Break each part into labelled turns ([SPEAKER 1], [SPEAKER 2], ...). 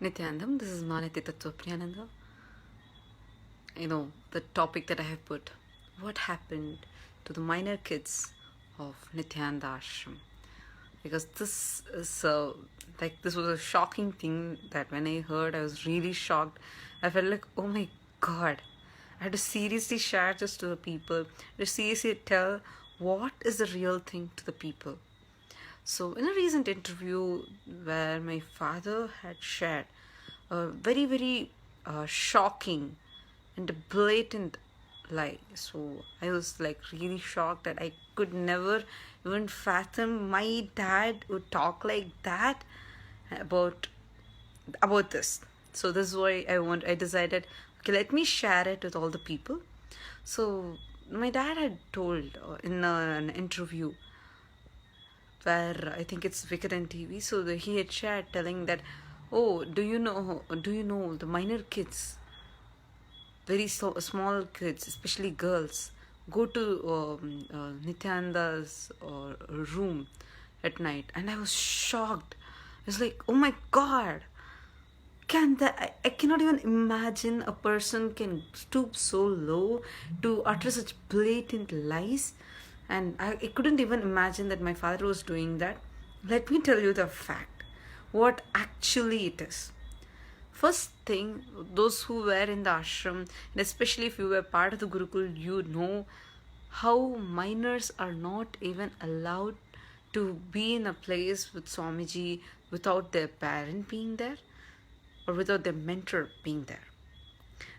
[SPEAKER 1] Nithyanandam, this is Manati Tattvapriya. The topic that I have put. What happened to the minor kids of Nithyananda Ashram? Because this is this was a shocking thing that when I heard, I was really shocked. I felt like, oh my god, I had to seriously share this to the people, to seriously tell what is the real thing to the people. So, in a recent interview where my father had shared a very, very shocking and a blatant lie. So, I was like really shocked that I could never even fathom my dad would talk like that about this. So, this is why I decided, okay, let me share it with all the people. So, my dad had told in an interview where I think it's Wicked and TV. So he had shared telling that, oh, do you know the minor kids, very small kids, especially girls, go to Nithyananda's room at night, and I was shocked. I was like, oh my god, I cannot even imagine a person can stoop so low to utter such blatant lies. And I couldn't even imagine that my father was doing that. Let me tell you the fact, what actually it is. First thing, those who were in the ashram, and especially if you were part of the Gurukul, you know how minors are not even allowed to be in a place with Swamiji without their parent being there or without their mentor being there.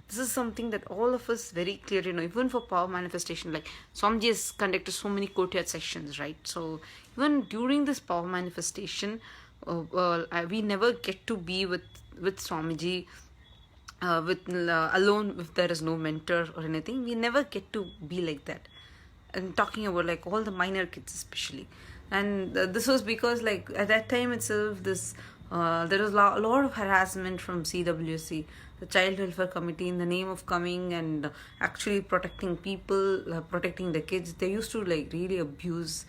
[SPEAKER 1] This is something that all of us very clearly know. Even for power manifestation, like Swamiji has conducted so many courtyard sessions, right? So even during this power manifestation, we never get to be with Swamiji alone if there is no mentor or anything. We never get to be like that. And talking about like all the minor kids especially, and this was because like at that time itself, this there was a lot of harassment from CWC, the Child Welfare Committee, in the name of coming and actually protecting people, protecting the kids. They used to like really abuse,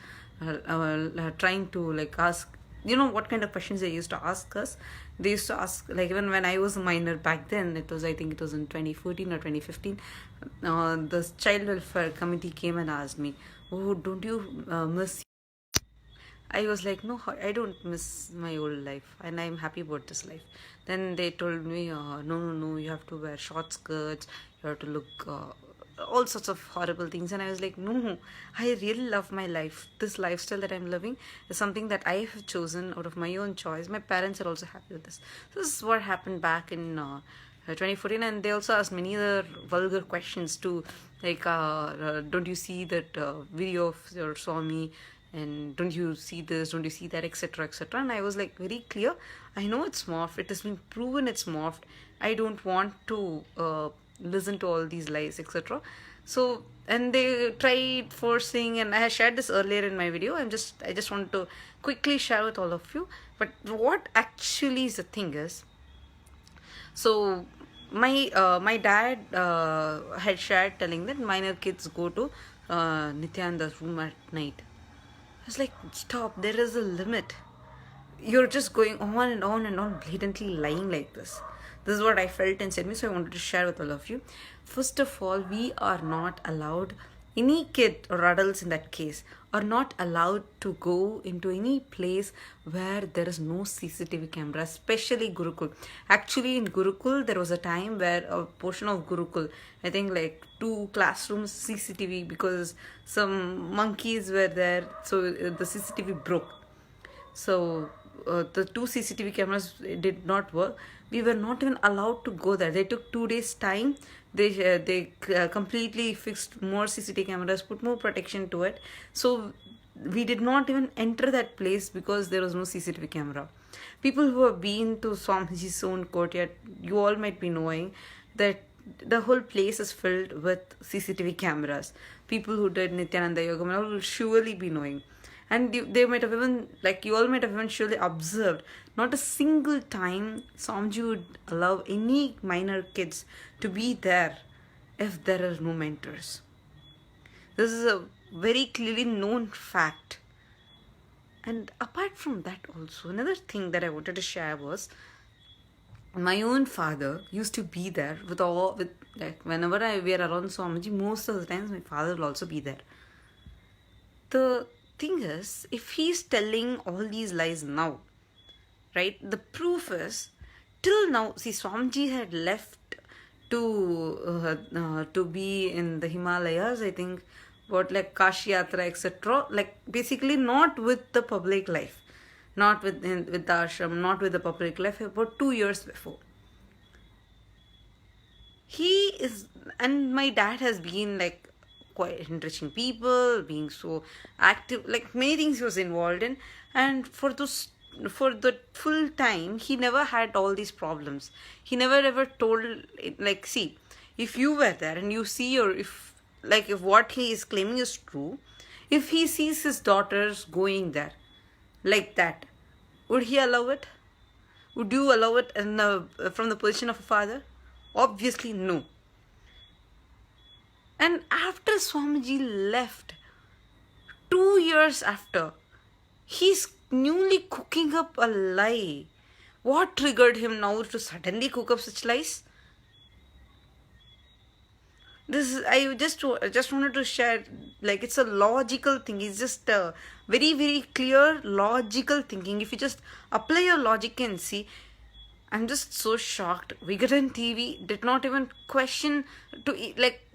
[SPEAKER 1] trying to like ask, what kind of questions they used to ask us. They used to ask, like, even when I was a minor back then, I think it was in 2014 or 2015, the Child Welfare Committee came and asked me, oh, don't you miss? I was like, no, I don't miss my old life, and I'm happy about this life. Then they told me, no, you have to wear short skirts, you have to look all sorts of horrible things. And I was like, no, I really love my life. This lifestyle that I'm living is something that I have chosen out of my own choice. My parents are also happy with this. So this is what happened back in 2014, and they also asked many other vulgar questions too, like, don't you see that video of your Swami, and don't you see this, don't you see that, etc., etc. And I was like very clear, I know it's morphed, it has been proven it's morphed, I don't want to listen to all these lies, etc. So, and they tried forcing, and I had shared this earlier in my video. I just want to quickly share with all of you. But what actually is the thing is, so my dad had shared telling that minor kids go to Nithyananda's room at night. I was like, stop, there is a limit. You're just going on and on and on, blatantly lying like this. This is what I felt inside me, so I wanted to share with all of you. First of all, we are not allowed, any kid or adults in that case, are not allowed to go into any place where there is no CCTV camera, especially Gurukul. Actually, in Gurukul, there was a time where a portion of Gurukul, I think like 2 classrooms CCTV, because some monkeys were there, so the CCTV broke. So the 2 CCTV cameras did not work. We were not even allowed to go there. They took 2 days time. They completely fixed more CCTV cameras, put more protection to it. So we did not even enter that place because there was no CCTV camera. People who have been to Swamiji's own courtyard, you all might be knowing that the whole place is filled with CCTV cameras. People who did Nithyananda Yogamala will surely be knowing. And they might have even, like, you all might have even surely observed, not a single time Swamiji would allow any minor kids to be there if there are no mentors. This is a very clearly known fact. And apart from that also, another thing that I wanted to share was, My own father used to be there with like whenever we are around Swamiji, most of the times my father will also be there. The thing is, if he's telling all these lies now, right? The proof is, till now, see, Swamiji had left to be in the Himalayas, I think, what like Kashi Yatra, etc. Like basically not with the public life, not with the ashram, not with the public life. About 2 years before, he is, and my dad has been like quite enriching people, being so active, like many things he was involved in, and for the full time he never had all these problems. He never ever told it, like, see, if you were there and you see, or if what he is claiming is true, if he sees his daughters going there like that, would he allow it? Would you allow it from the position of a father? Obviously, no. And after Swamiji left, 2 years after, he's newly cooking up a lie. What triggered him now to suddenly cook up such lies? I just wanted to share, like, it's a logical thing. It's just a very, very clear logical thinking. If you just apply your logic and see, I'm just so shocked. Vigadan TV did not even question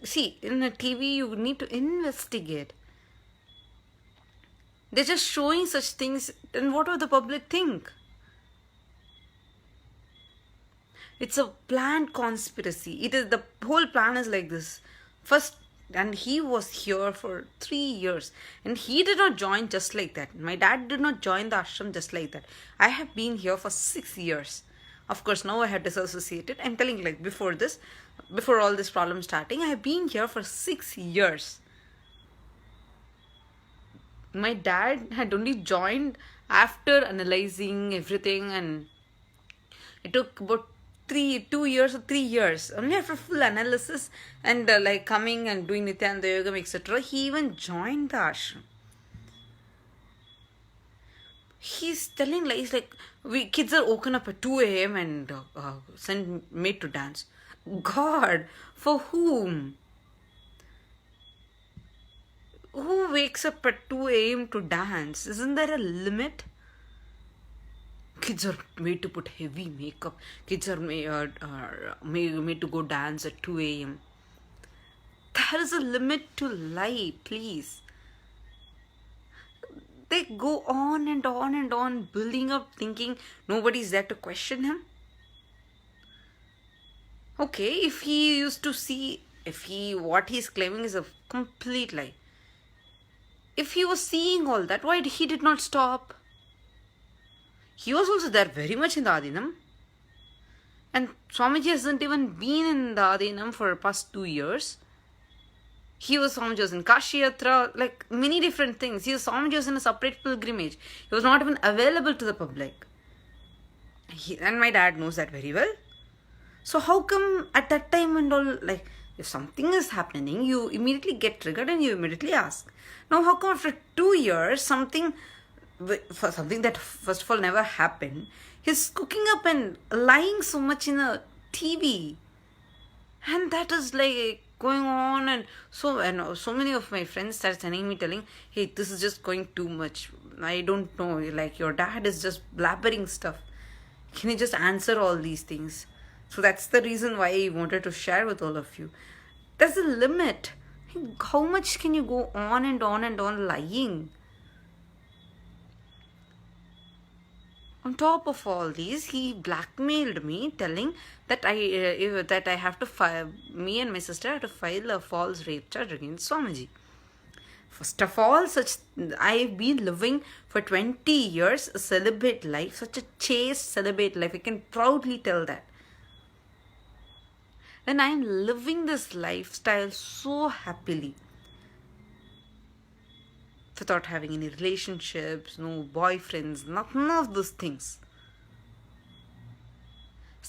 [SPEAKER 1] see, in a TV you need to investigate. They're just showing such things, and what would the public think? It's a planned conspiracy. The whole plan is like this. First, and he was here for 3 years, and he did not join just like that. My dad did not join the ashram just like that. I have been here for 6 years. Of course, now I have disassociated. I'm telling, like, before all this problem starting, I have been here for 6 years. My dad had only joined after analyzing everything, and it took about 2 years or 3 years. Only after full analysis and like coming and doing Nithyananda Yogam, etc., he even joined the ashram. He's telling lies like kids are woken up at 2 a.m. and made to dance. God, for whom? Who wakes up at 2 a.m. to dance? Isn't there a limit? Kids are made to put heavy makeup. Kids are made to go dance at 2 a.m. There is a limit to lie, please. They go on and on and on, building up, thinking nobody's there to question him. Okay, if he used to see, what he's claiming is a complete lie. If he was seeing all that, why he did not stop? He was also there very much in the Adinam. And Swamiji hasn't even been in the Adinam for the past 2 years. Swamiji was in Kashi Yatra, like many different things. Swamiji was in a separate pilgrimage. He was not even available to the public. And my dad knows that very well. So how come at that time and all, like, if something is happening, you immediately get triggered and you immediately ask. Now how come after 2 years, something that first of all never happened, he's cooking up and lying so much in a TV? And that is like going on, and so many of my friends started sending me telling, hey, this is just going too much. I don't know, like, your dad is just blabbering stuff. Can you just answer all these things? So that's the reason why I wanted to share with all of you. There's a limit. How much can you go on and on and on lying? On top of all these, he blackmailed me, telling that I have to file, me and my sister have to file a false rape charge against Swamiji. First of all, I've been living for 20 years a celibate life, such a chaste celibate life. I can proudly tell that. And I'm living this lifestyle so happily, without having any relationships, no boyfriends, none of those things.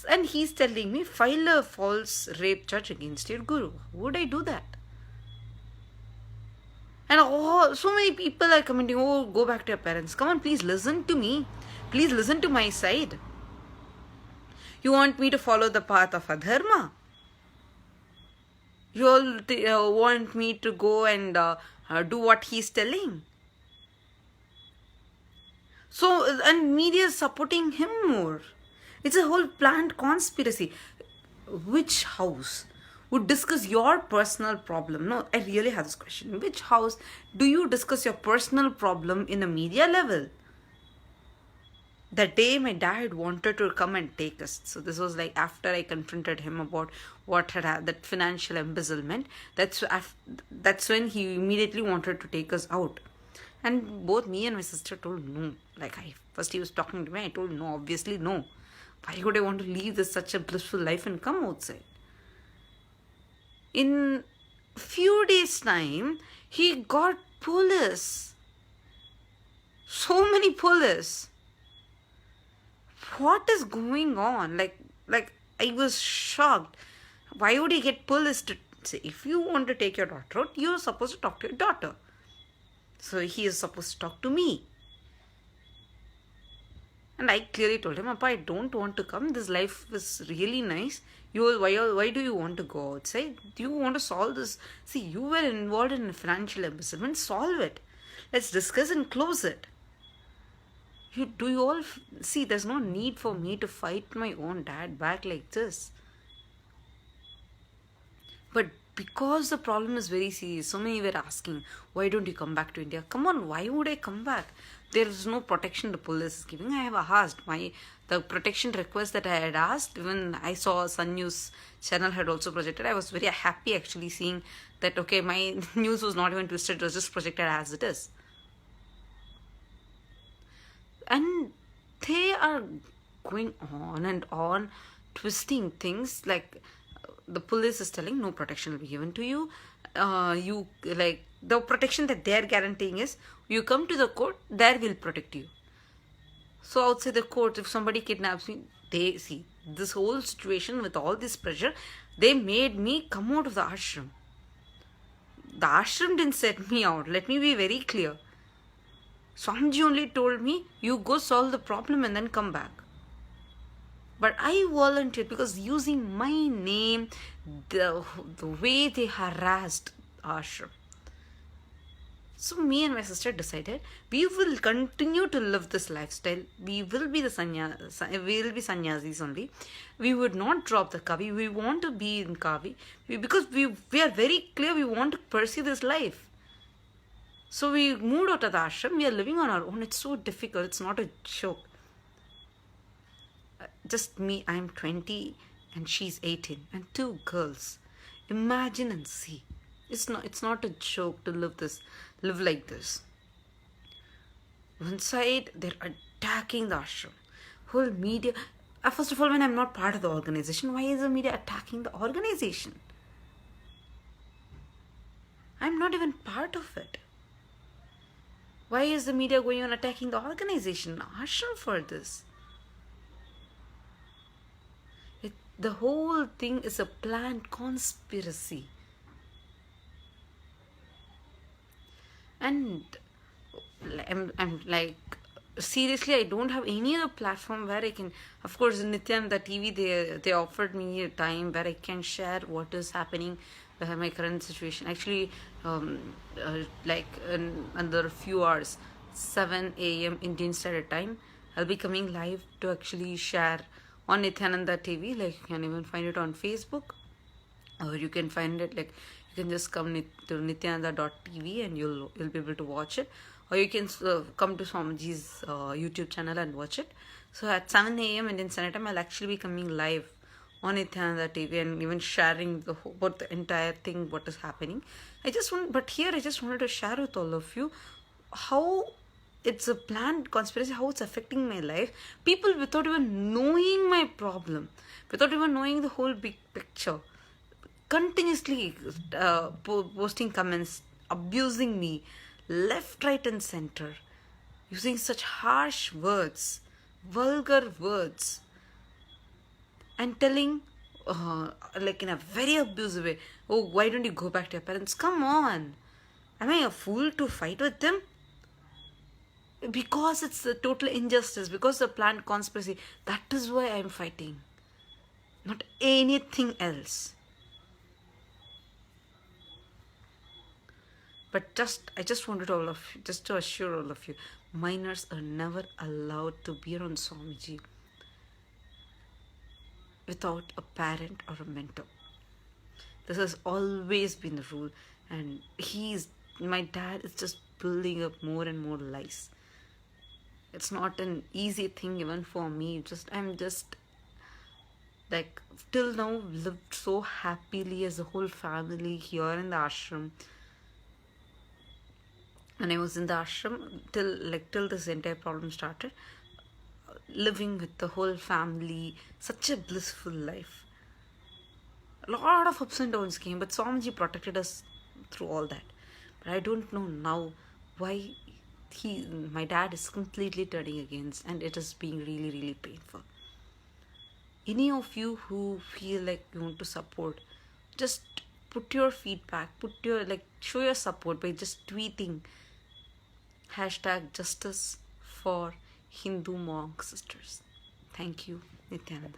[SPEAKER 1] And he's telling me, file a false rape charge against your guru. Would I do that? And so many people are commenting, oh, go back to your parents. Come on, please listen to me. Please listen to my side. You want me to follow the path of adharma? You all want me to go and do what he's telling? So, and media is supporting him more. It's a whole planned conspiracy. Which house would discuss your personal problem? No, I really have this question. Which house do you discuss your personal problem in a media level? The day my dad wanted to come and take us, so this was like after I confronted him about what had that financial embezzlement. That's when he immediately wanted to take us out, and both me and my sister told no. Like, I first he was talking to me, I told no, obviously no. Why would I want to leave this such a blissful life and come outside? In few days time, he got police. So many police. What is going on? Like I was shocked. Why would he get police to say, if you want to take your daughter out, you're supposed to talk to your daughter. So he is supposed to talk to me. And I clearly told him, Appa, I don't want to come. This life is really nice. Why do you want to go outside? Do you want to solve this? See, you were involved in financial embezzlement. Solve it. Let's discuss and close it. You all see, there's no need for me to fight my own dad back like this. But because the problem is very serious, so many were asking, why don't you come back to India? Come on, why would I come back? There is no protection the police is giving. I have asked the protection request that I had asked. Even I saw Sun News channel had also projected. I was very happy actually seeing that, okay, my news was not even twisted, it was just projected as it is. And they are going on and on, twisting things. Like, the police is telling no protection will be given to you. You, like, the protection that they are guaranteeing is, you come to the court, there will protect you. So outside the court, if somebody kidnaps me, they see this whole situation with all this pressure, they made me come out of the ashram. The ashram didn't set me out. Let me be very clear. Swamiji only told me, you go solve the problem and then come back. But I volunteered because using my name, the way they harassed ashram. So me and my sister decided, we will continue to live this lifestyle. We will be sannyasis only. We would not drop the kavi. We want to be in kavi because we are very clear we want to pursue this life. So we moved out of the ashram. We are living on our own. It's so difficult. It's not a joke. Just me, I'm 20 and she's 18 and 2 girls. Imagine and see. It's not a joke to live like this. One side, they're attacking the ashram. Whole media. First of all, when I'm not part of the organization, why is the media attacking the organization? I'm not even part of it. Why is the media going on attacking the organization, ashram, for this? The whole thing is a planned conspiracy. And I'm like, seriously, I don't have any other platform where I can, of course, Nithyananda TV, they offered me a time where I can share what is happening with my current situation. Actually, like in under a few hours, 7 a.m. Indian Standard Time, I'll be coming live to actually share on Nithyananda TV. Like, you can even find it on Facebook, or you can find it, like, you can just come to nithyananda.tv and you'll be able to watch it, or you can come to Swamiji's YouTube channel and watch it. So at 7 a.m. Indian Standard Time, I'll actually be coming live on Nithyananda TV and even sharing about the entire thing, what is happening. But here I just wanted to share with all of you how it's a planned conspiracy, how it's affecting my life. People, without even knowing my problem, without even knowing the whole big picture, continuously posting comments, abusing me, left, right and center, using such harsh words, vulgar words, and telling, like in a very abusive way, oh, why don't you go back to your parents? Come on. Am I a fool to fight with them? Because it's a total injustice, because the planned conspiracy. That is why I'm fighting. not anything else. But I just wanted all of you, just to assure all of you, minors are never allowed to be around Swamiji without a parent or a mentor. This has always been the rule, and my dad is just building up more and more lies. It's not an easy thing even for me. I'm just like till now lived so happily as a whole family here in the ashram. When I was in the ashram, till this entire problem started, living with the whole family, such a blissful life. A lot of ups and downs came, but Swamiji protected us through all that. But I don't know now why my dad is completely turning against, and it is being really, really painful. Any of you who feel like you want to support, just put your feedback, show your support by just tweeting #justice for Hindu monk sisters. Thank you, Nithyananda.